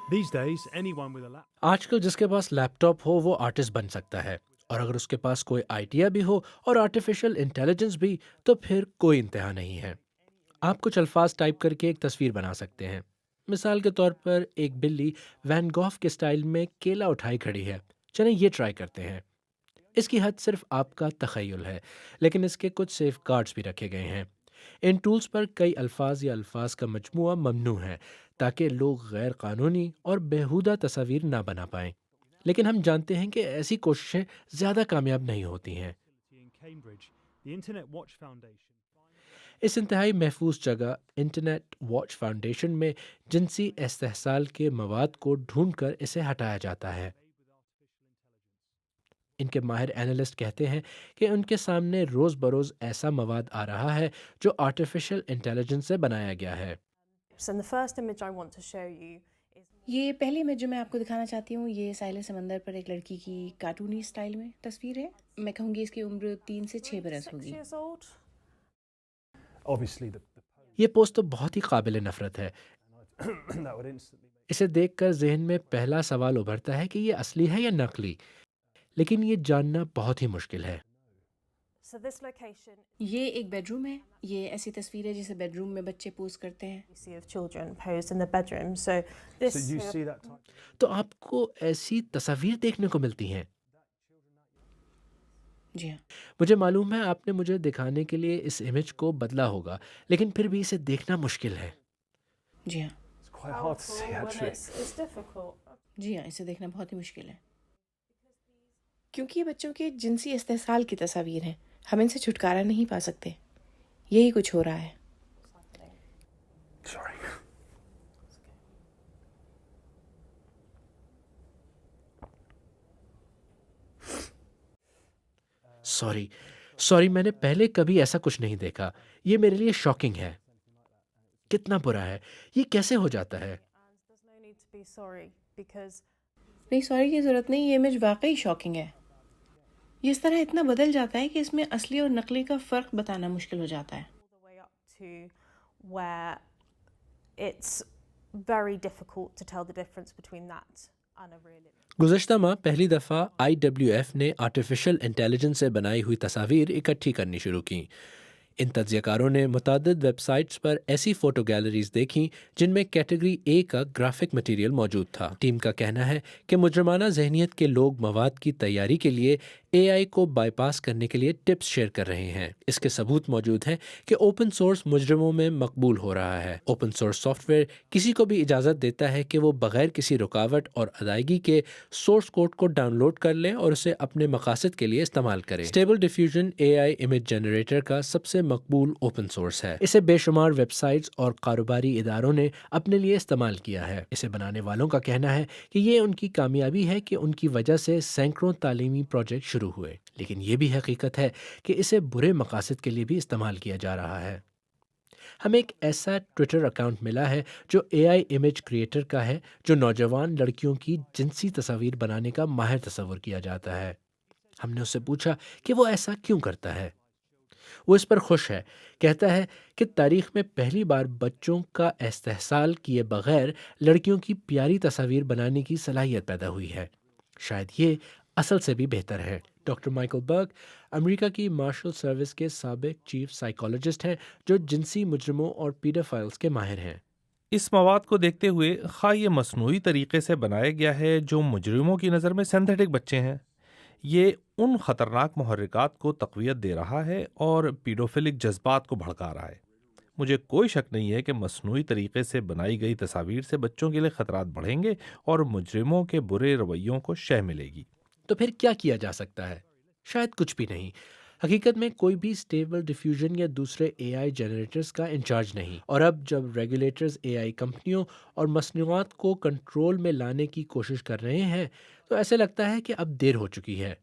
These days, anyone with a laptop. आजकल जिसके पास laptop हो वो आर्टिस्ट बन सकता है, और अगर उसके पास कोई आइडिया भी हो और आर्टिफिशियल इंटेलिजेंस भी, तो फिर कोई इंतहा नहीं है। आप कुछ अल्फाज टाइप करके एक तस्वीर बना सकते हैं। मिसाल के तौर पर एक बिल्ली वैन गॉफ के स्टाइल में केला उठाई खड़ी है। चलें ये ट्राई करते हैं। इसकी हद सिर्फ आपका तखय्युल है, लेकिन इसके कुछ सेफ गार्ड्स भी रखे गए हैं। इन टूल्स पर कई अल्फाज या अल्फाज का मजमूआ ममनू है, ताकि लोग गैर कानूनी और बेहुदा तस्वीर ना बना पाएं। लेकिन हम जानते हैं कि ऐसी कोशिशें ज़्यादा कामयाब नहीं होती हैं। In Cambridge, the Internet Watch Foundation. इस इंतहाई महफूज जगह इंटरनेट वॉच फाउंडेशन में जिनसी इस्तेहसाल के मवाद को ढूंढकर इसे हटाया जाता है। इनके माहिर एनालिस्ट कहते हैं कि उनके सामने रोज़ बरोज़ ऐसा मवाद आ रहा है जो आर्टिफिशियल इंटेलिजेंस से बनाया गया है। And the first image I want to show you is ये पहली इमेज जो मैं आपको दिखाना चाहती हूँ, ये साहिल समंदर पर एक लड़की की कार्टूनी स्टाइल में तस्वीर है। मैं कहूँगी इसकी उम्र 3 से 6 बरस 6 होगी। years old. Obviously, ये पोस्ट तो बहुत ही काबिल नफ़रत है। that would instantly make. इसे देखकर जहन में पहला सवाल उभरता है कि ये असली है या नकली, लेकिन ये जानना बहुत ही मुश्किल है। So this location ये एक बेडरूम है। ये ऐसी तस्वीर है जिसे बेडरूम में बच्चे पोज करते हैं। you see of children posed in the bedroom. So this So you see that type. तो आपको ऐसी तस्वीर देखने को मिलती हैं। जी हाँ। मुझे मालूम है आपने मुझे दिखाने के लिए इस इमेज को बदला होगा, लेकिन फिर भी इसे देखना मुश्किल है। जी हाँ। It's quite hard to see powerful when actually. it's difficult. जी हाँ, इसे देखना बहुत ही मुश्किल है, क्योंकि ये बच्चों के जिनसी इस्तेहसाल की तस्वीर हैं। हम इनसे छुटकारा नहीं पा सकते। यही कुछ हो रहा है। Sorry. सॉरी सॉरी, मैंने पहले कभी ऐसा कुछ नहीं देखा। ये मेरे लिए शॉकिंग है। कितना बुरा है, ये कैसे हो जाता है? And there's no need to be sorry because नहीं, सॉरी की ज़रूरत नहीं। ये इमेज वाकई शॉकिंग है। ये इस तरह इतना बदल जाता है कि इसमें असली और नकली का फ़र्क बताना मुश्किल हो जाता है। all the way up to where it's very difficult to tell the difference between that and a real image. गुज़श्ता माह पहली दफ़ा IWF ने आर्टिफिशियल इंटेलिजेंस से बनाई हुई तस्वीर इकट्ठी करनी शुरू की। इन तज्ज़ियाकारों ने मुतादिद वेबसाइट्स पर ऐसी फ़ोटो गैलरीज देखीं जिनमें कैटेगरी ए का ग्राफिक मटेरियल मौजूद था। टीम का कहना है कि मुजरमाना जहनीत के लोग मवाद की तैयारी के लिए AI को बाईपास करने के लिए टिप्स शेयर कर रहे हैं। इसके सबूत मौजूद हैं कि ओपन सोर्स मुजरमों में मकबूल हो रहा है। ओपन सोर्स सॉफ्टवेयर किसी को भी इजाज़त देता है कि वो बगैर किसी रुकावट और अदायगी के सोर्स कोड को डाउनलोड कर लें और उसे अपने मकासद के लिए इस्तेमाल करें। Stable diffusion AI image generator का सबसे मकबूल ओपन सोर्स है। इसे बेशुमार वेबसाइट्स और कारोबारी इदारों ने अपने लिए इस्तेमाल किया है। इसे बनाने वालों का कहना है कि ये उनकी कामयाबी है कि उनकी वजह से सैकड़ों तालीमी प्रोजेक्ट शुरू हुए, लेकिन ये भी हकीकत है कि इसे बुरे मकासद के लिए भी इस्तेमाल किया जा रहा है। हमें एक ऐसा ट्विटर अकाउंट मिला है जो AI इमेज क्रिएटर का है, जो नौजवान लड़कियों की जिनसी तस्वीर बनाने का माहिर तस्वर किया जाता है। हमने उससे पूछा कि वो ऐसा क्यों करता है। वो इस पर खुश है। कहता है कि तारीख में पहली बार बच्चों का इस्तेहसाल किए बगैर लड़कियों की प्यारी तस्वीर बनाने की सलाहियत पैदा हुई है। शायद ये असल से भी बेहतर है। डॉक्टर माइकल बर्ग अमेरिका की मार्शल सर्विस के साबिक चीफ साइकोलॉजिस्ट हैं, जो जिनसी मुजरिमों और पीडोफाइल्स के माहिर हैं। इस मवाद को देखते हुए खा ये मसनूई तरीके से बनाया गया है जो मुजरिमों की नज़र में सिंथेटिक बच्चे हैं। ये उन ख़तरनाक मुहर्रिकात को तक़वियत दे रहा है और पीडोफिलिक जज्बात को भड़का रहा है। मुझे कोई शक नहीं है कि मसनूई तरीके से बनाई गई तस्वीर से बच्चों के लिए ख़तरात बढ़ेंगे और मुजरिमों के बुरे रवैयों को शह मिलेगी। तो फिर क्या किया जा सकता है? शायद कुछ भी नहीं। हकीकत में कोई भी स्टेबल डिफ्यूजन या दूसरे AI जनरेटर्स का इंचार्ज नहीं। और अब जब रेगुलेटर्स AI कंपनियों और मसनूआत को कंट्रोल में लाने की कोशिश कर रहे हैं, तो ऐसे लगता है कि अब देर हो चुकी है।